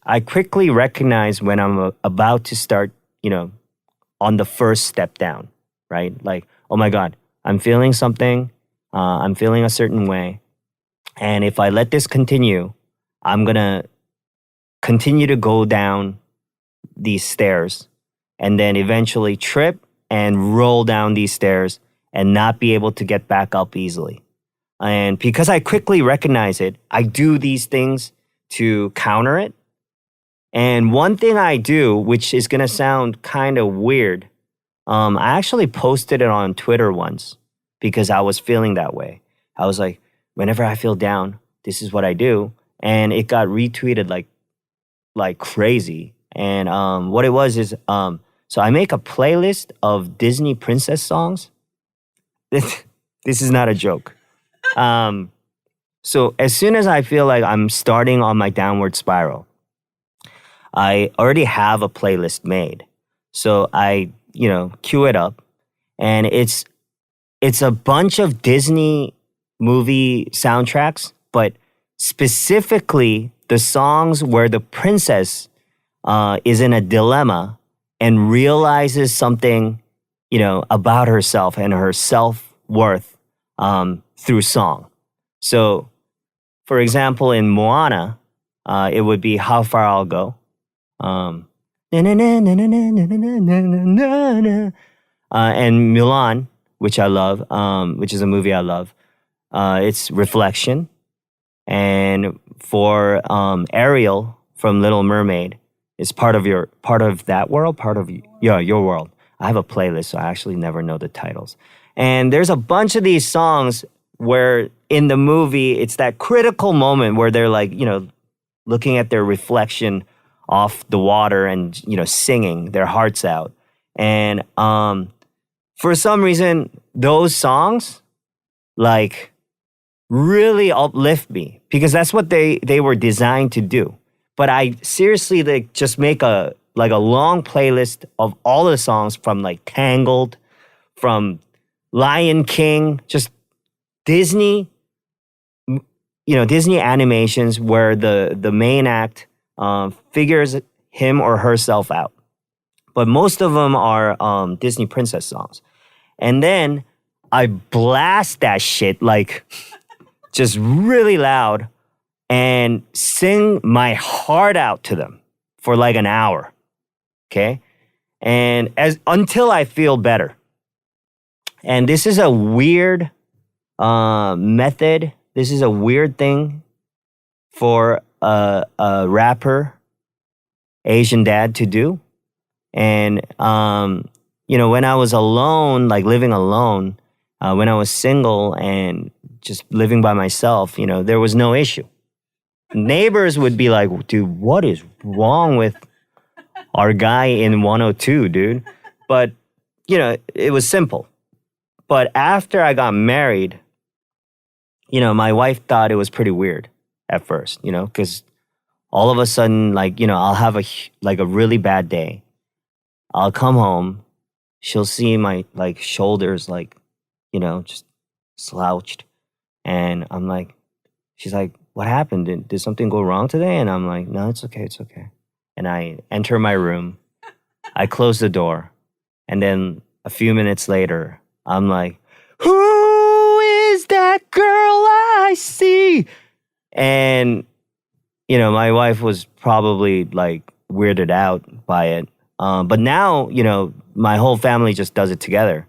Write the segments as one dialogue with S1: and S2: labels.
S1: I quickly recognize when I'm about to start, on the first step down, right? Like, oh my God, I'm feeling something. I'm feeling a certain way. And if I let this continue, I'm going to continue to go down these stairs and then eventually trip and roll down these stairs and not be able to get back up easily. And because I quickly recognize it, I do these things to counter it. And one thing I do, which is going to sound kind of weird, I actually posted it on Twitter once because I was feeling that way. I was like, whenever I feel down, this is what I do. And it got retweeted like crazy. And what it was is, so I make a playlist of Disney princess songs. This is not a joke. So as soon as I feel like I'm starting on my downward spiral, I already have a playlist made. So I, cue it up, and it's a bunch of Disney movie soundtracks, but specifically the songs where the princess is in a dilemma and realizes something, about herself and her self-worth through song. So, for example, in Moana, it would be How Far I'll Go. And Mulan, which I love, which is a movie I love, it's Reflection. And for Ariel from Little Mermaid, it's part of that world, your world. I have a playlist, so I actually never know the titles. And there's a bunch of these songs where in the movie, it's that critical moment where they're like, looking at their reflection off the water and, singing their hearts out. And for some reason, those songs, like, really uplift me because that's what they were designed to do. But I seriously just make a long playlist of all the songs from like Tangled, from Lion King, just Disney, Disney animations where the main act figures him or herself out. But most of them are Disney princess songs. And then I blast that shit like just really loud and sing my heart out to them for like an hour. Okay? And until I feel better. And this is a weird method. This is a weird thing for a rapper, Asian dad to do. And, when I was alone, like living alone, when I was single and just living by myself, there was no issue. Neighbors would be like, dude, what is wrong with our guy in 102, dude? But, it was simple. But after I got married, my wife thought it was pretty weird at first, because all of a sudden, I'll have a really bad day. I'll come home. She'll see my shoulders, just slouched. And I'm like, she's like, what happened? Did something go wrong today? And I'm like, no, it's okay. It's okay. And I enter my room. I close the door. And then a few minutes later, I'm like, who is that girl I see? And, my wife was probably weirded out by it. But now, my whole family just does it together.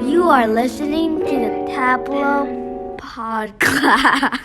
S2: You are listening to the Tablo Podcast.